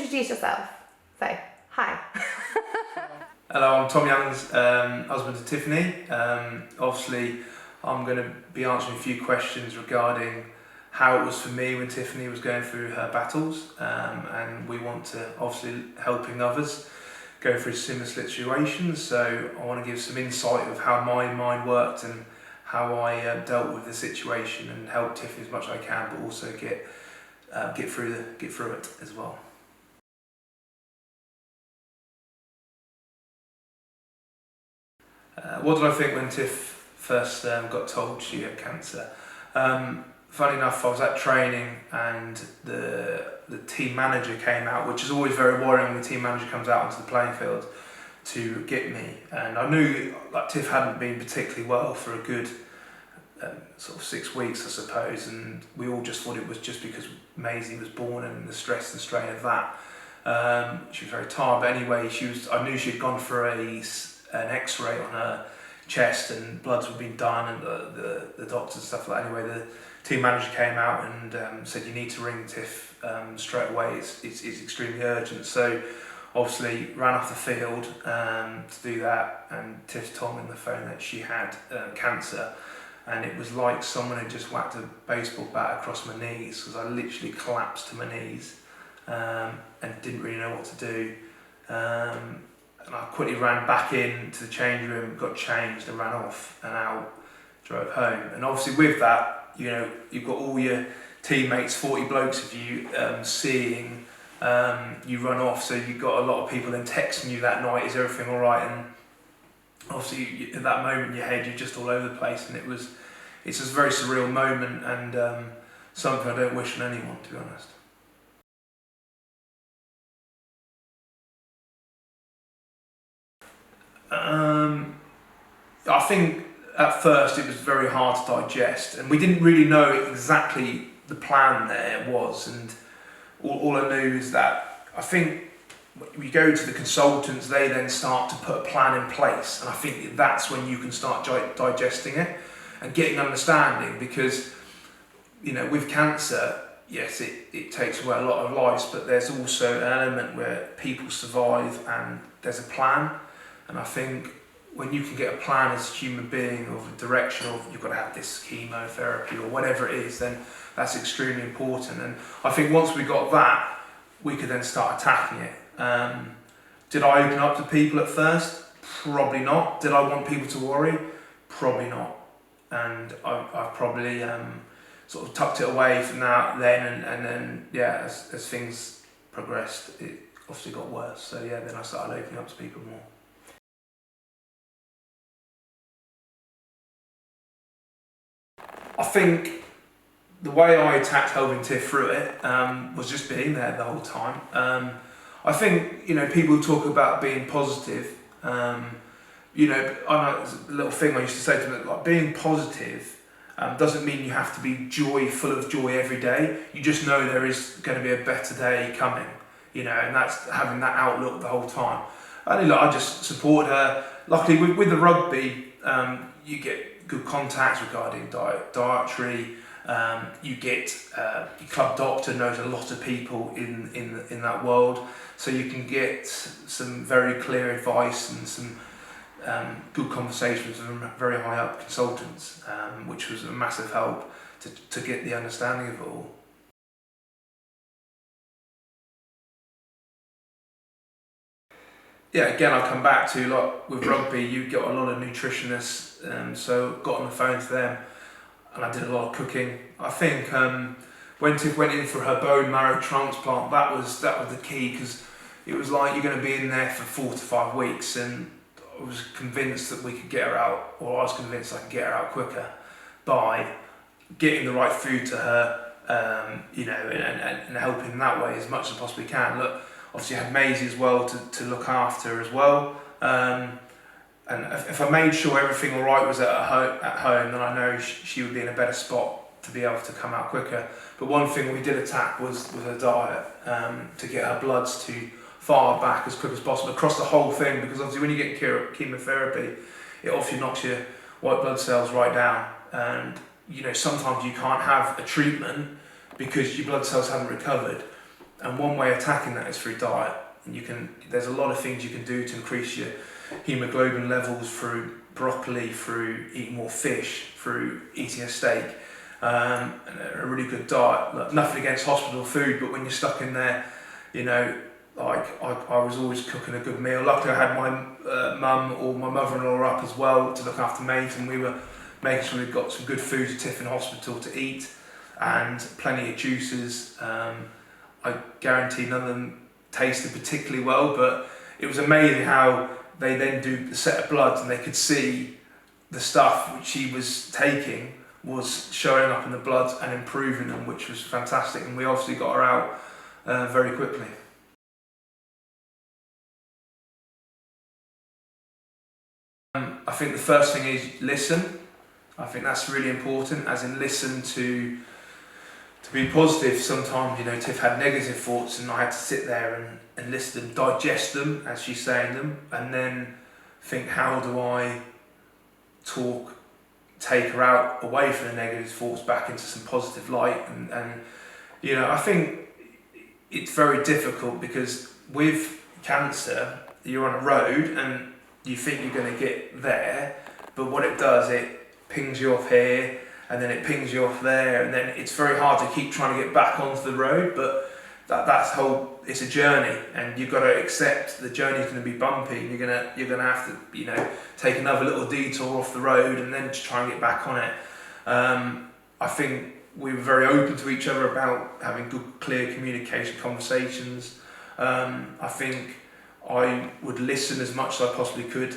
introduce yourself. So, hi. Hello, I'm Tom Young's husband to Tiffany. Obviously, I'm going to be answering a few questions regarding how it was for me when Tiffany was going through her battles, and we want to obviously helping others go through similar situations. So I want to give some insight of how my mind worked and how I dealt with the situation and help Tiffany as much as I can, but also get through it as well. What did I think when Tiff first got told she had cancer? Funny enough, I was at training and the team manager came out, which is always very worrying when the team manager comes out onto the playing field to get me. And I knew like Tiff hadn't been particularly well for a good sort of 6 weeks, I suppose, and we all just thought it was just because Maisie was born and the stress and strain of that. She was very tired, but anyway, I knew she'd gone for an X-ray on her chest and bloods were being done and the doctors and stuff like that. Anyway, the team manager came out and said, you need to ring Tiff straight away, it's extremely urgent. So obviously ran off the field to do that, and Tiff told me on the phone that she had cancer, and it was like someone had just whacked a baseball bat across my knees, because I literally collapsed to my knees and didn't really know what to do. And I quickly ran back into the change room, got changed and ran off and out, drove home. And obviously with that, you know, you've got all your teammates, 40 blokes of you seeing you run off. So you've got a lot of people then texting you that night, is everything all right? And obviously at that moment in your head, you're just all over the place. And it's just a very surreal moment and something I don't wish on anyone, to be honest. I think at first it was very hard to digest, and we didn't really know exactly the plan there was, and all I knew is that I think we go to the consultants, they then start to put a plan in place, and I think that's when you can start digesting it and getting understanding, because you know, with cancer, yes, it takes away a lot of lives, but there's also an element where people survive and there's a plan. And I think when you can get a plan as a human being of a direction of you've got to have this chemotherapy or whatever it is, then that's extremely important. And I think once we got that, we could then start attacking it. Did I open up to people at first? Probably not. Did I want people to worry? Probably not. And I've probably sort of tucked it away from then, and then yeah, as things progressed, it obviously got worse. So yeah, then I started opening up to people more. I think the way I attacked helping Tiff through it was just being there the whole time. I think, you know, people talk about being positive. You know, I know it's a little thing I used to say to them, like being positive doesn't mean you have to be full of joy every day. You just know there is going to be a better day coming, you know, and that's having that outlook the whole time. I just support her. Luckily with the rugby, you get good contacts regarding dietary. You get your club doctor knows a lot of people in that world, so you can get some very clear advice and some good conversations from very high up consultants, which was a massive help to get the understanding of it all. Yeah, again, I'll come back to, like with rugby, you got a lot of nutritionists, so got on the phone to them, and I did a lot of cooking. I think when Tiff went in for her bone marrow transplant, that was the key, because it was like you're going to be in there for 4 to 5 weeks, and I was convinced that we could get her out, or I was convinced I could get her out quicker by getting the right food to her, you know, and helping that way as much as I possibly can. Look, obviously I had Maisie as well to look after as well, and if I made sure everything all right was at home, then I know she would be in a better spot to be able to come out quicker. But one thing we did attack was her diet, to get her bloods to far back as quick as possible across the whole thing, because obviously when you get chemotherapy, it obviously knocks your white blood cells right down, and you know, sometimes you can't have a treatment because your blood cells haven't recovered. And one way of attacking that is through diet. And there's a lot of things you can do to increase your hemoglobin levels through broccoli, through eating more fish, through eating a steak, and a really good diet. Like, nothing against hospital food, but when you're stuck in there, you know, like I was always cooking a good meal. Luckily I had my mum or my mother-in-law up as well to look after mates, and we were making sure we got some good food to Tiff in hospital to eat, and plenty of juices. I guarantee none of them tasted particularly well, but it was amazing how they then do the set of bloods and they could see the stuff which she was taking was showing up in the bloods and improving them, which was fantastic. And we obviously got her out very quickly. I think the first thing is listen. I think that's really important, as in listen to be positive. Sometimes, you know, Tiff had negative thoughts and I had to sit there and listen to them, digest them as she's saying them, and then think, how do I take her out away from the negative thoughts back into some positive light. And you know, I think it's very difficult because with cancer, you're on a road and you think you're going to get there, but what it does, it pings you off here, and then it pings you off there, and then it's very hard to keep trying to get back onto the road. But it's a journey, and you've got to accept the journey's going to be bumpy, and you're gonna have to, you know, take another little detour off the road and then just try and get back on it. I think we were very open to each other about having good, clear communication conversations. I think I would listen as much as I possibly could,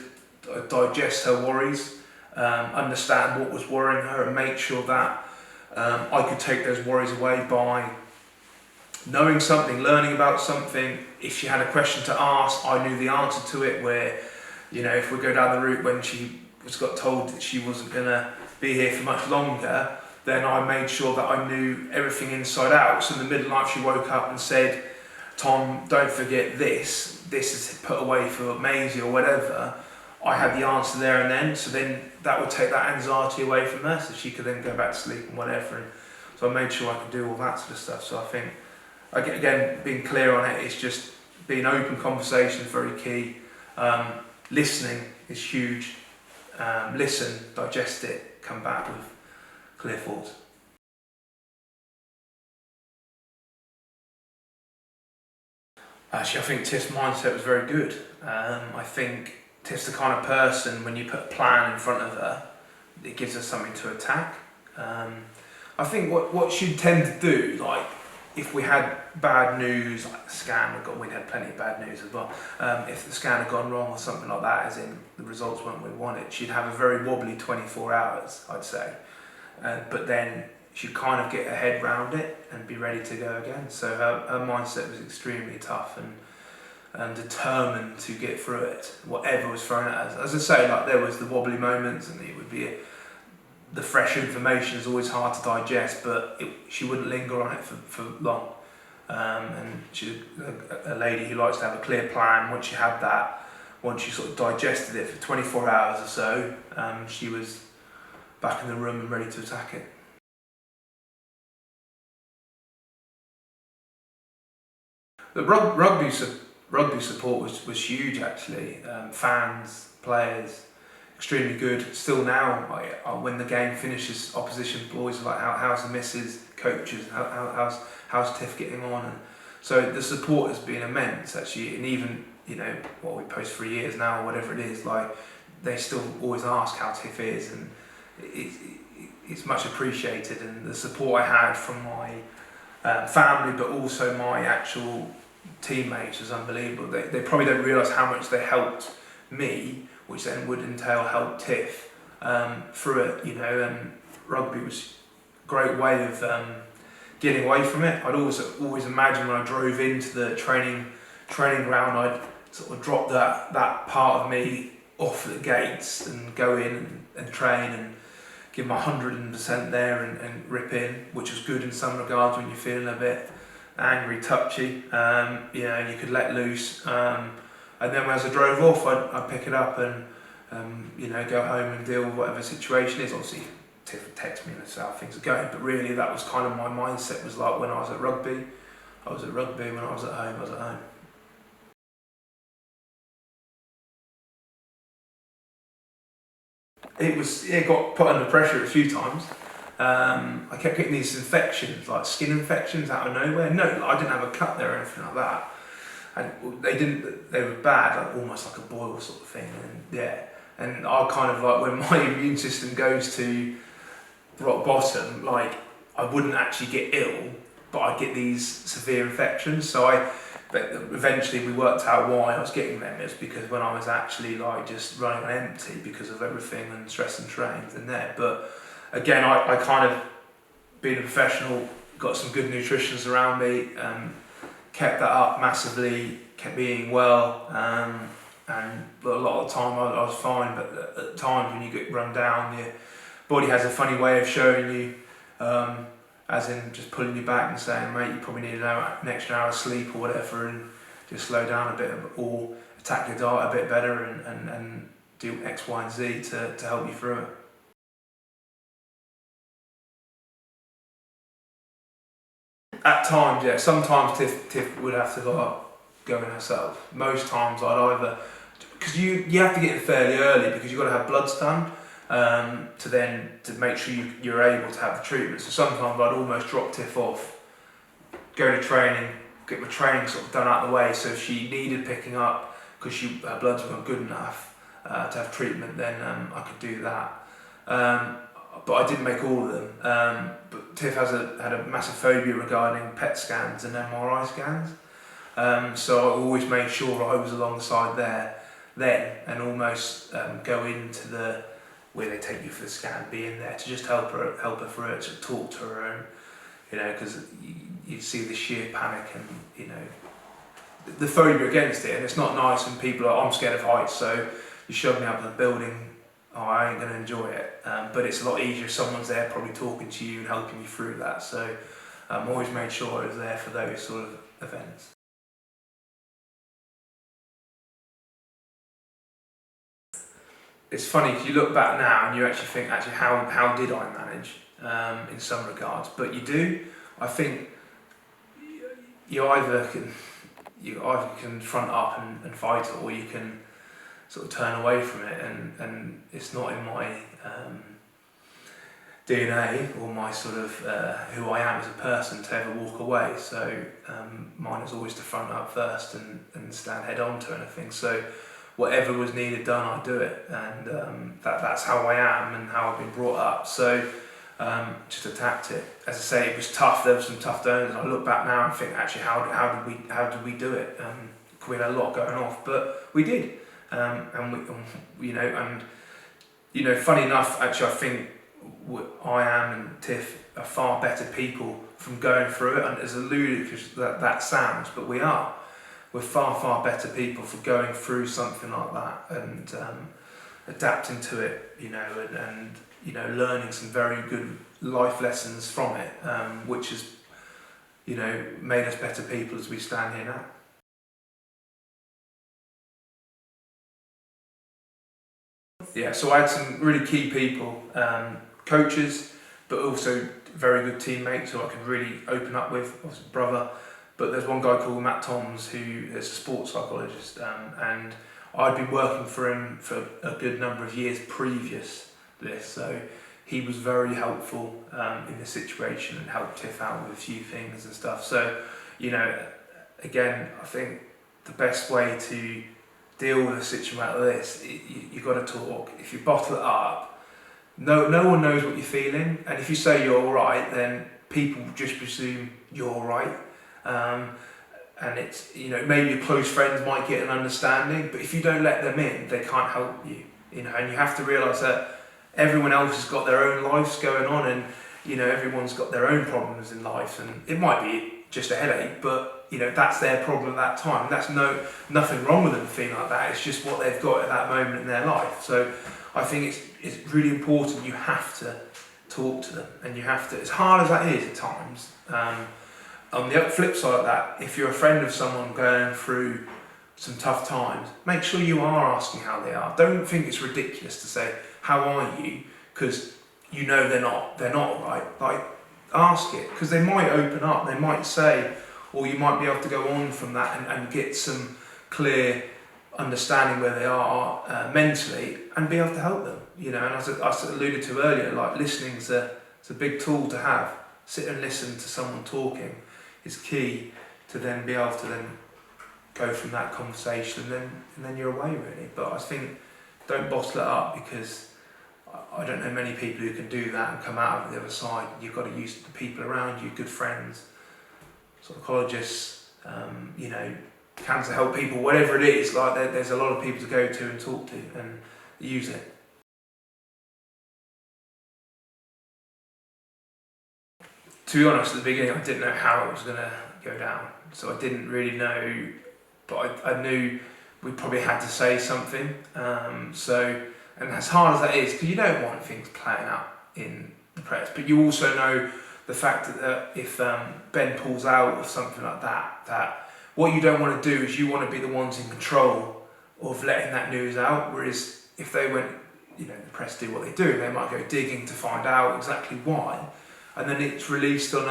digest her worries, understand what was worrying her, and make sure that I could take those worries away by knowing something, learning about something. If she had a question to ask, I knew the answer to it. Where, you know, if we go down the route when she got told that she wasn't going to be here for much longer, then I made sure that I knew everything inside out. So in the middle of the night she woke up and said, "Tom, don't forget this is put away for Maisie," or whatever. I had the answer there and then, so then that would take that anxiety away from her, so she could then go back to sleep and whatever. And so I made sure I could do all that sort of stuff. So I think, again, being clear on it, it's just being open conversation is very key. Listening is huge. Listen, digest it, come back with clear thoughts. Actually, I think Tiff's mindset was very good. I think Tiff's the kind of person, when you put a plan in front of her, it gives her something to attack. I think what she'd tend to do, like if we had bad news, like the scan had gone, we'd had plenty of bad news as well. If the scan had gone wrong or something like that, as in the results weren't what we wanted, she'd have a very wobbly 24 hours, I'd say. But then she'd kind of get her head round it and be ready to go again. So her mindset was extremely tough and determined to get through it, whatever was thrown at us. As I say, like, there was the wobbly moments, and it would be the fresh information is always hard to digest, but she wouldn't linger on it for long. And she's a lady who likes to have a clear plan. Once she had that, once she sort of digested it for 24 hours or so, she was back in the room and ready to attack it. The rugby support was huge, actually. Fans, players, extremely good. Still now, when the game finishes, opposition boys are like, how's the missus, coaches, how's Tiff getting on? And so the support has been immense, actually. And even, you know, we post 3 years now, or whatever it is, like, they still always ask how Tiff is, and it's much appreciated. And the support I had from my family, but also my actual teammates, was unbelievable. They probably don't realise how much they helped me, which then would entail help Tiff through it, you know. And rugby was a great way of getting away from it. I'd always imagine when I drove into the training ground, I'd sort of drop that part of me off at the gates and go in and train and give my 100% there and rip in, which was good in some regards when you're feeling a bit angry, touchy. You know, you could let loose. And then as I drove off, I'd pick it up and you know, go home and deal with whatever situation is. Obviously, Tiff would text me and say how things are going, but really that was kind of my mindset, was like when I was at rugby. I was at rugby. When I was at home, I was at home. It got put under pressure a few times. I kept getting these infections, like skin infections out of nowhere. No, I didn't have a cut there or anything like that. And they were bad, like almost like a boil sort of thing. And yeah, and I kind of like, when my immune system goes to rock bottom, like I wouldn't actually get ill, but I'd get these severe infections. But eventually we worked out why I was getting them. It's because when I was actually like just running on empty because of everything and stress and strains in there. But again, I kind of, being a professional, got some good nutritionists around me, kept that up massively, kept eating well, and a lot of the time I was fine, but at times when you get run down, your body has a funny way of showing you, as in just pulling you back and saying, mate, you probably need an extra hour of sleep or whatever, and just slow down a bit, or attack your diet a bit better and do X, Y and Z to help you through it. At times, yeah. Sometimes Tiff would have to go in herself. Most times I'd either, because you have to get in fairly early because you've got to have bloods done, to make sure you're able to have the treatment. So sometimes I'd almost drop Tiff off, go to training, get my training sort of done out of the way. So if she needed picking up because her bloods weren't good enough to have treatment, then I could do that. But I didn't make all of them. But Tiff had a massive phobia regarding PET scans and MRI scans. So I always made sure I was alongside there then, and almost go into where they take you for the scan, be in there to just help her through it, to talk to her, and because you see the sheer panic and the phobia against it, and it's not nice when people are, I'm scared of heights, so you shove me up in the building. Oh, I ain't going to enjoy it, but it's a lot easier if someone's there probably talking to you and helping you through that. So always made sure I was there for those sort of events. It's funny because you look back now and you actually think, how did I manage in some regards? But you do. I think you either can front up and fight it, or you can sort of turn away from it, and it's not in my DNA or my sort of who I am as a person to ever walk away. So mine is always to front up first and stand head on to anything. So whatever was needed done, I do it, and that's how I am and how I've been brought up. So just attacked it. As I say, it was tough. There were some tough days. I look back now and think, actually, how did we do it? We had a lot going off, but we did. Funny enough, actually, I think I am and Tiff are far better people from going through it, and as ludicrous that sounds, but we're far better people for going through something like that and adapting to it, and learning some very good life lessons from it, which has made us better people as we stand here now. Yeah, so I had some really key people, coaches, but also very good teammates who I could really open up with. I was a brother, but there's one guy called Matt Toms who is a sports psychologist, and I'd been working for him for a good number of years previous to this, so he was very helpful in this situation and helped Tiff out with a few things and stuff. So, again, I think the best way to deal with a situation like this, you've got to talk. If you bottle it up, no one knows what you're feeling, and if you say you're all right, then people just presume you're all right. And it's, maybe your close friends might get an understanding, but if you don't let them in, they can't help you. And you have to realise that everyone else has got their own lives going on, and everyone's got their own problems in life, and it might be just a headache, but that's their problem at that time. That's nothing wrong with them feeling like that. It's just what they've got at that moment in their life. So I think it's really important. You have to talk to them, and you have to, as hard as that is at times. On the flip side of that, if you're a friend of someone going through some tough times, make sure you are asking how they are. Don't think it's ridiculous to say, how are you? Because they're not right. Like, ask it, because they might open up. They might say, or you might be able to go on from that and get some clear understanding where they are mentally and be able to help them, you know. And as I alluded to earlier, like listening it's a big tool to have. Sit and listen to someone talking is key to then be able to then go from that conversation and then you're away really. But I think don't bottle it up, because I don't know many people who can do that and come out of the other side. You've got to use the people around you, good friends, psychologists, you know, cancer help people, whatever it is. Like there's a lot of people to go to and talk to and use it. To be honest, at the beginning I didn't know how it was going to go down, so I didn't really know, but I knew we probably had to say something. And as hard as that is, because you don't want things playing out in the press, but you also know the fact that if Ben pulls out or something like that, that what you don't want to do is you want to be the ones in control of letting that news out. Whereas if they went, you know, the press do what they do, they might go digging to find out exactly why, and then it's released on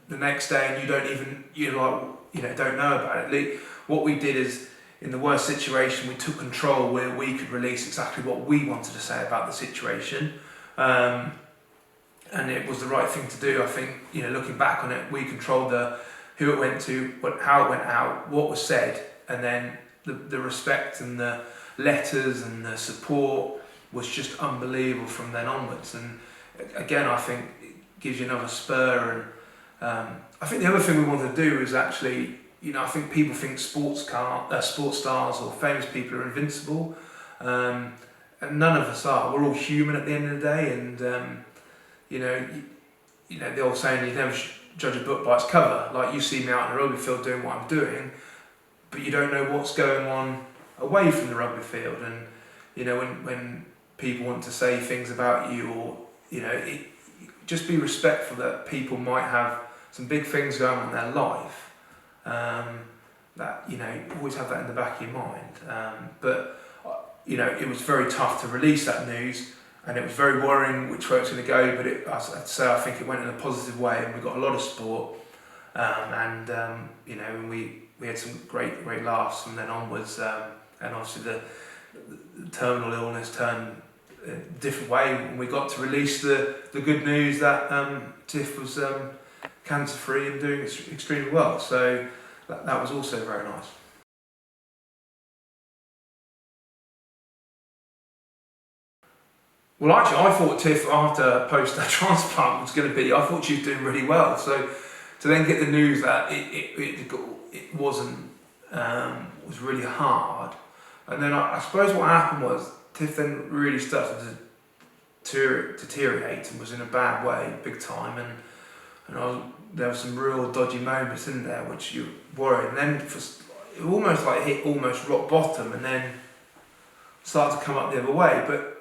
the next day, and you don't even don't know about it. What we did is, in the worst situation, we took control where we could release exactly what we wanted to say about the situation, and it was the right thing to do. I think, you know, looking back on it, we controlled who it went to, how it went out, what was said, and then the respect and the letters and the support was just unbelievable from then onwards. And again, I think it gives you another spur. And I think the other thing we wanted to do is actually, you know, I think people think sports stars or famous people are invincible, and none of us are. We're all human at the end of the day, and you know the old saying, you never judge a book by its cover. Like, you see me out in the rugby field doing what I'm doing, but you don't know what's going on away from the rugby field. And you know, when people want to say things about you, or you know, just be respectful that people might have some big things going on in their life. That, you know, always have that in the back of your mind. But you know, it was very tough to release that news, and it was very worrying which way it's going to go. But I'd say I think it went in a positive way, and we got a lot of support. You know, we had some great laughs from then onwards. And obviously the terminal illness turned a different way when we got to release the good news that Tiff was cancer free and doing extremely well. So that was also very nice. Well, actually, I thought Tiff, after post-transplant, was going to be, I thought she was doing really well. So to then get the news that it wasn't, was really hard. And then I suppose what happened was Tiff then really started to deteriorate and was in a bad way, big time. And there were some real dodgy moments in there which you worry. And then it almost like hit almost rock bottom, and then started to come up the other way. But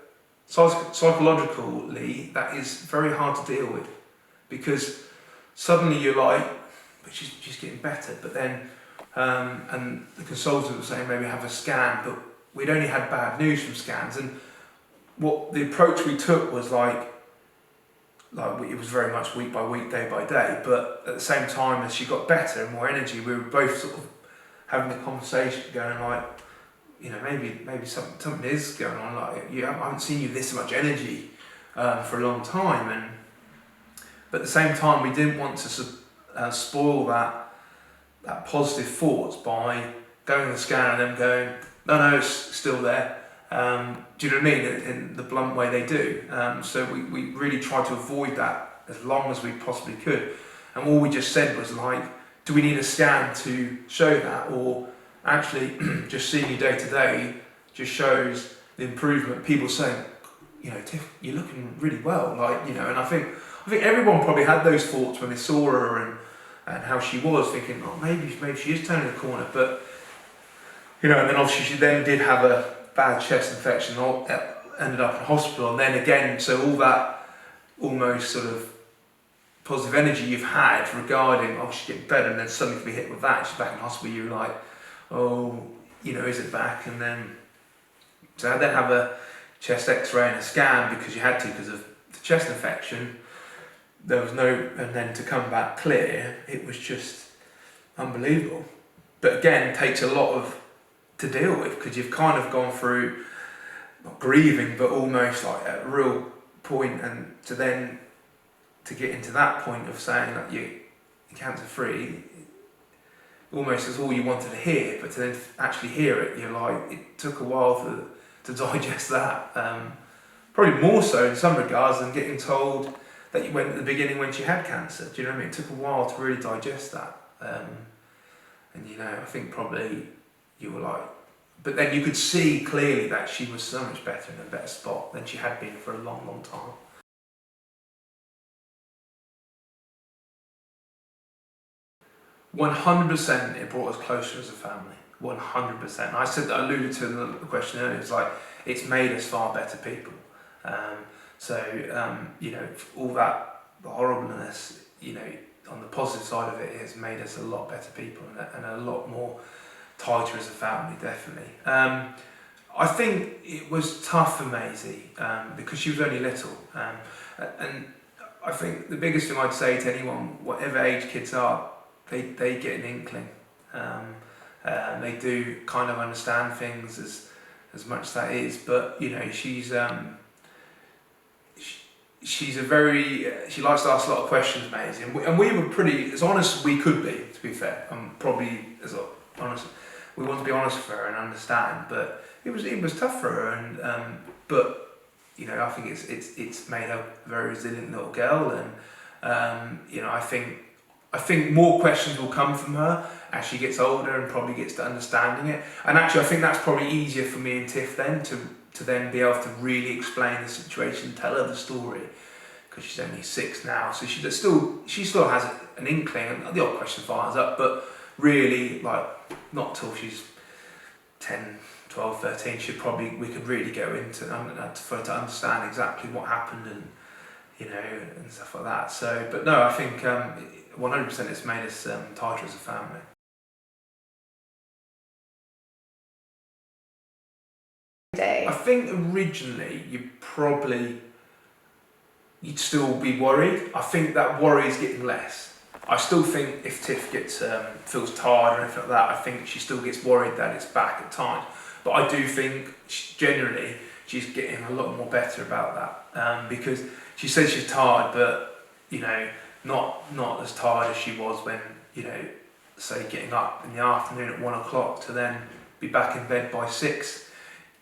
psychologically, that is very hard to deal with, because suddenly you're like, but she's getting better. But then, and the consultant was saying maybe have a scan, but we'd only had bad news from scans. And what the approach we took was like it was very much week by week, day by day. But at the same time, as she got better and more energy, we were both sort of having the conversation, going like, you know, maybe something is going on. Like, I haven't seen you with this much energy for a long time. But at the same time, we didn't want to spoil that positive thoughts by going to the scan and them going, no, it's still there. Do you know what I mean? In the blunt way they do. So we really tried to avoid that as long as we possibly could. And all we just said was like, do we need a scan to show that? Or actually, just seeing you day to day just shows the improvement. People saying, you know, Tiff, you're looking really well. Like, you know, and I think everyone probably had those thoughts when they saw her and how she was, thinking, oh, maybe she is turning the corner. But, you know, and then obviously she then did have a bad chest infection, ended up in hospital, and then again, so all that almost sort of positive energy you've had regarding, oh, she's getting better, and then suddenly to be hit with that, she's back in hospital, you're like, oh, you know, is it back? And then, so I then have a chest x-ray and a scan because you had to, because of the chest infection. There was no, and then to come back clear, it was just, unbelievable. But again, takes a lot to deal with, because you've kind of gone through, not grieving, but almost like a real point, and to get into that point of saying that you're cancer free, almost is all you wanted to hear, but to then actually hear it, you're like, it took a while to digest that. Probably more so in some regards than getting told that you went at the beginning when she had cancer. Do you know what I mean? It took a while to really digest that. And I think probably you were like, but then you could see clearly that she was so much better in a better spot than she had been for a long, long time. .100% it brought us closer as a family. 100%. I alluded to in the question earlier, it's like, it's made us far better people. All that horribleness, on the positive side of it, has made us a lot better people and a lot more tighter as a family, definitely. I think it was tough for Maisie because she was only little. And I think the biggest thing I'd say to anyone, whatever age kids are, they get an inkling. They do kind of understand things as much as that is, but she's a very, she likes to ask a lot of questions, Maisie, and we were pretty as honest as we could be, to be fair. Probably as honest, we want to be honest with her and understand, but it was tough for her, and but I think it's made her a very resilient little girl, and I think more questions will come from her as she gets older and probably gets to understanding it. And actually, I think that's probably easier for me and Tiff then to then be able to really explain the situation, tell her the story, because she's only 6 now, so she still has an inkling, and the odd question fires up, but really, like, not till she's 10, 12, 13, we could really go into for her to understand exactly what happened and and stuff like that. So, but no, I think 100% it's made us tighter as a family. I think originally you'd still be worried. I think that worry is getting less. I still think if Tiff feels tired or anything like that, I think she still gets worried that it's back at times. But I do think generally she's getting a lot more better about that, because she says she's tired, but not as tired as she was when say getting up in the afternoon at 1 o'clock to then be back in bed by 6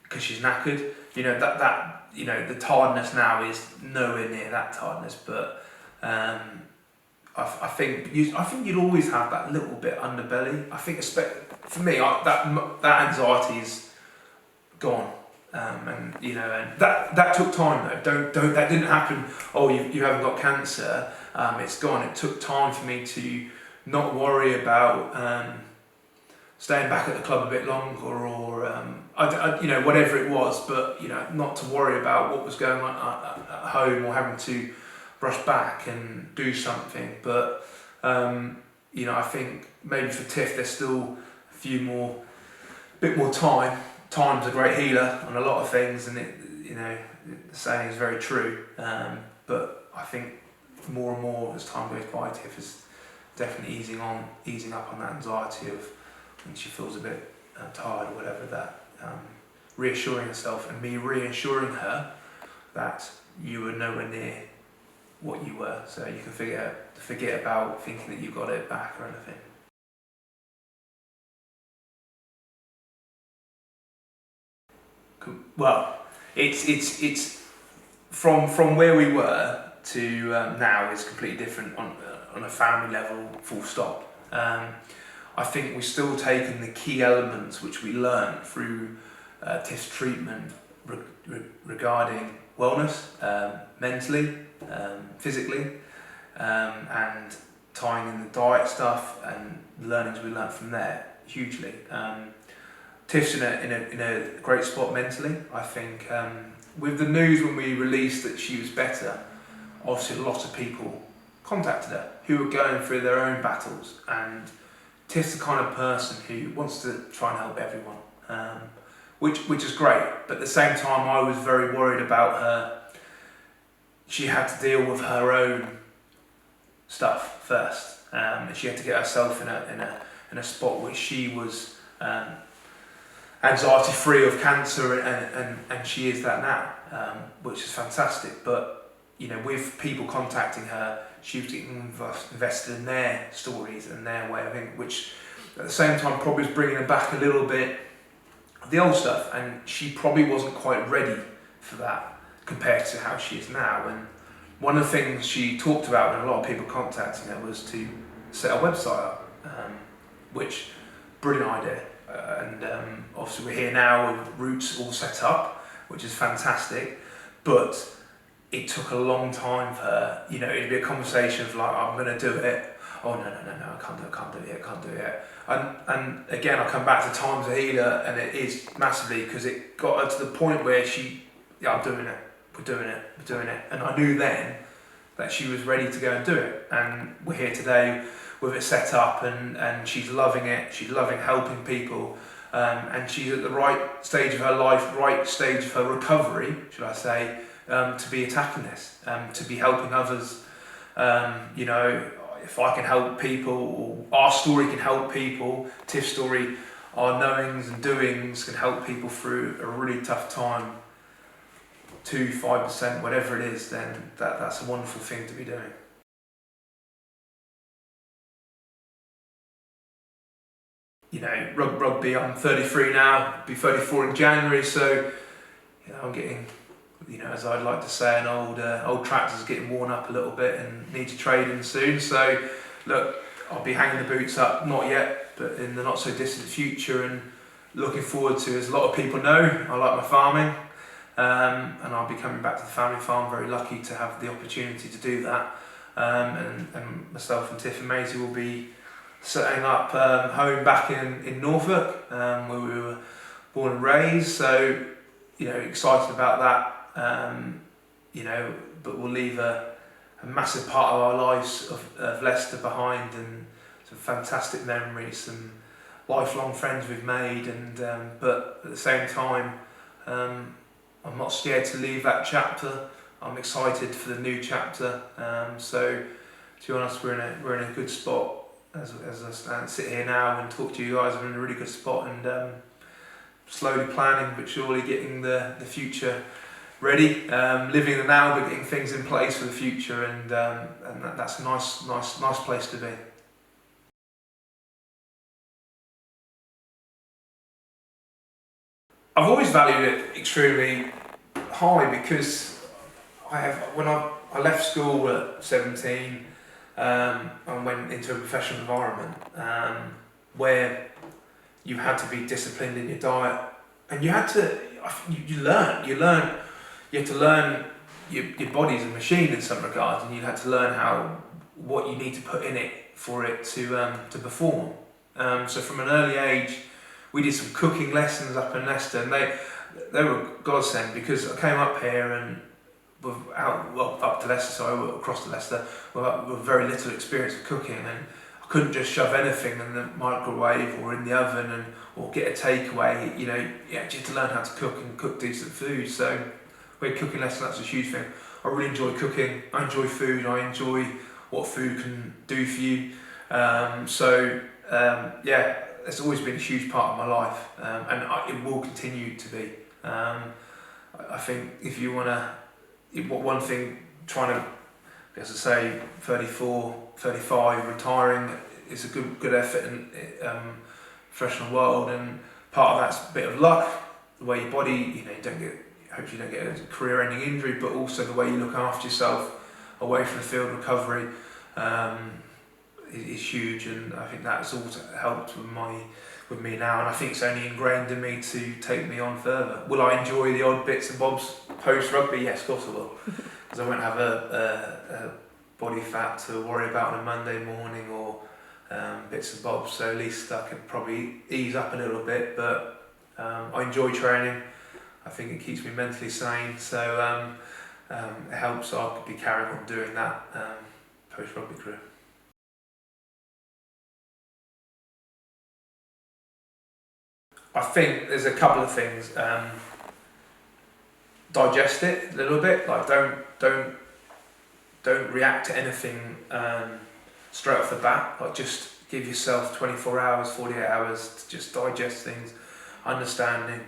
because she's knackered. The tiredness now is nowhere near that tiredness, but I think you'd always have that little bit underbelly. I think for me, that anxiety is gone, and that took time though. That didn't happen. Oh, you haven't got cancer. It's gone. It took time for me to not worry about staying back at the club a bit longer, or whatever it was, but not to worry about what was going on at home or having to rush back and do something. But I think maybe for Tiff there's still a bit more time. Time's a great healer on a lot of things, and the saying is very true. But I think more and more as time goes by, Tiff is definitely easing up on that anxiety of when she feels a bit tired or whatever, that reassuring herself and me reassuring her that you were nowhere near what you were, so you can forget about thinking that you got it back or anything. Well, it's from where we were to now is completely different on a family level, full stop. I think we're still taking the key elements which we learned through Tiff's treatment regarding wellness, mentally, physically, and tying in the diet stuff and the learnings we learned from there hugely. Tiff's in a great spot mentally. I think with the news when we released that she was better, obviously a lot of people contacted her who were going through their own battles, and Tiff's the kind of person who wants to try and help everyone, which is great. But at the same time, I was very worried about her. She had to deal with her own stuff first. She had to get herself in in a spot where she was anxiety free of cancer, and she is that now, which is fantastic. But with people contacting her, she was getting invested in their stories and their way of thinking, which at the same time probably was bringing her back a little bit of the old stuff, and she probably wasn't quite ready for that compared to how she is now. And one of the things she talked about when a lot of people contacting her was to set a website up, which, brilliant idea. And obviously we're here now with roots all set up, which is fantastic, but it took a long time for her. It'd be a conversation of like, I'm going to do it. Oh no, I can't do it. And again, I come back to Time's a Healer, and it is massively because it got her to the point where I'm doing it, we're doing it. And I knew then that she was ready to go and do it. And we're here today with it set up, and she's loving it. She's loving helping people. And she's at the right stage of her life, right stage of her recovery, should I say, to be attacking this, to be helping others. If I can help people, or our story can help people, Tiff's story, our knowings and doings can help people through a really tough time, 2-5%, whatever it is, then that's a wonderful thing to be doing. Rugby, I'm 33 now, be 34 in January, so I'm getting, as I'd like to say, an old tractor's getting worn up a little bit and need to trade in soon. So look, I'll be hanging the boots up, not yet, but in the not so distant future, and looking forward to, as a lot of people know, I like my farming, and I'll be coming back to the family farm, very lucky to have the opportunity to do that, and myself and Tiff and Maisie will be setting up home back in Norfolk, where we were born and raised, so excited about that. But we'll leave a massive part of our lives of Leicester behind, and some fantastic memories, some lifelong friends we've made, and but at the same time, I'm not scared to leave that chapter. I'm excited for the new chapter. So to be honest, we're in a good spot as I sit here now and talk to you guys. I'm in a really good spot, and slowly planning but surely getting the future ready, living in the now but getting things in place for the future, and that's a nice place to be. I've always valued it extremely high because when I left school at 17 and went into a professional environment where you had to be disciplined in your diet, and you had to you had to learn your body's a machine in some regards, and you had to learn what you need to put in it for it to perform. So from an early age, we did some cooking lessons up in Leicester, and they were godsend, because I came up here and up to Leicester, so across to Leicester, with very little experience of cooking, and I couldn't just shove anything in the microwave or in the oven or get a takeaway. You had to learn how to cook and cook decent food. So we had cooking lessons. That's a huge thing. I really enjoy cooking. I enjoy food. I enjoy what food can do for you. It's always been a huge part of my life, and it will continue to be. I think if you want to, one thing, trying to, as I say, 34, 35, retiring is a good effort in professional world, and part of that's a bit of luck, the way your body, hopefully you don't get a career-ending injury, but also the way you look after yourself away from the field of recovery is huge, and I think that's also helped with me now, and I think it's only ingrained in me to take me on further. Will I enjoy the odd bits and bobs post-rugby? Yes, of course I will, because I won't have a body fat to worry about on a Monday morning, or bits and bobs, so at least I can probably ease up a little bit, but I enjoy training. I think it keeps me mentally sane, so it helps, so I could be carrying on doing that post-rugby career. I think there's a couple of things. Digest it a little bit. Like don't react to anything straight off the bat. Like just give yourself 24 hours, 48 hours to just digest things, understand it.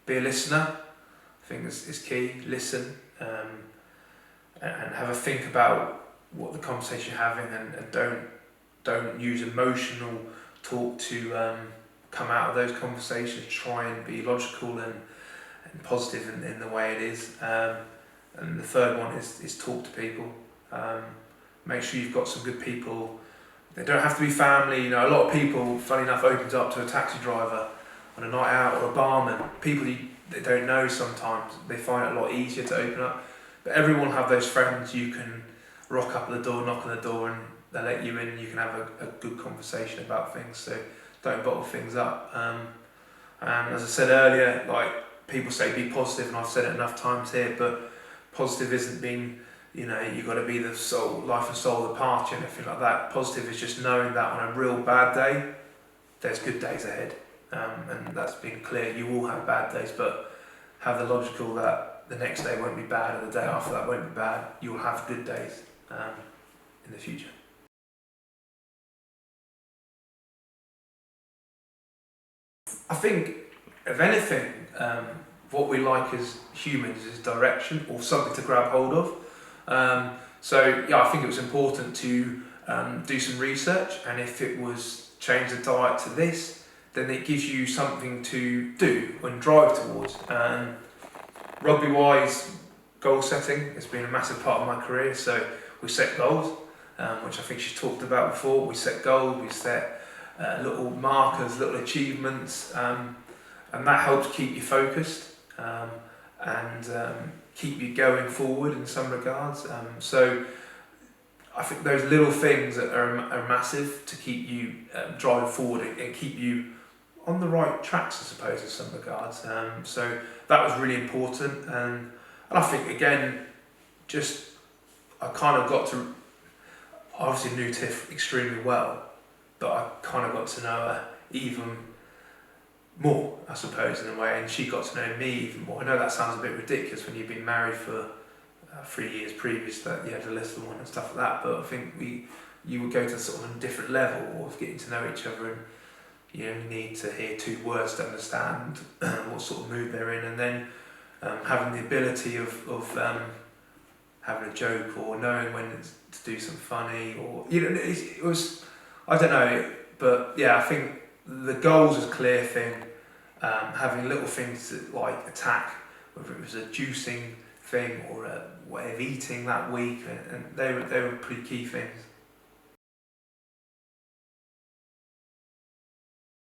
Be a listener, I think is key. Listen, and have a think about what the conversation you're having, and don't use emotional talk to come out of those conversations. Try and be logical and positive in the way it is. And the third one is talk to people. Make sure you've got some good people. They don't have to be family. You know, a lot of people, funny enough, opens up to a taxi driver on a night out, or a barman. People they don't know sometimes. They find it a lot easier to open up. But everyone will have those friends you can rock up at the door, knock on the door, and they'll let you in, and you can have a good conversation about things. So don't bottle things up. And as I said earlier, like, people say be positive, and I've said it enough times here, but positive isn't being, you know, you've got to be the soul, life and soul of the party and everything like that. Positive is just knowing that on a real bad day, there's good days ahead. And that's been clear. You will have bad days, but have the logical that the next day won't be bad, or the day after that won't be bad. You'll have good days in the future. I think, if anything, what we like as humans is direction, or something to grab hold of. So yeah, I think it was important to do some research, and if it was change the diet to this, then it gives you something to do and drive towards. Rugby wise, goal setting has been a massive part of my career. So we set goals, which I think she talked about before. We set goals, we set little markers, little achievements, and that helps keep you focused and keep you going forward in some regards. So I think those little things are massive to keep you driving forward and keep you on the right tracks, I suppose, in some regards. So that was really important, and I think, again, just I kind of got to, I obviously knew Tiff extremely well, but I kind of got to know her even more, I suppose, in a way, and she got to know me even more. I know that sounds a bit ridiculous when you've been married for 3 years previous, that you had a little one and stuff like that, but I think you would go to sort of a different level of getting to know each other, and you only need to hear 2 words to understand what sort of mood they're in, and then having the ability of having a joke, or knowing when to do something funny, or, you know, it was, I don't know, but yeah, I think the goals is a clear thing. Having little things to, like, attack, whether it was a juicing thing or a way of eating that week, and they were pretty key things.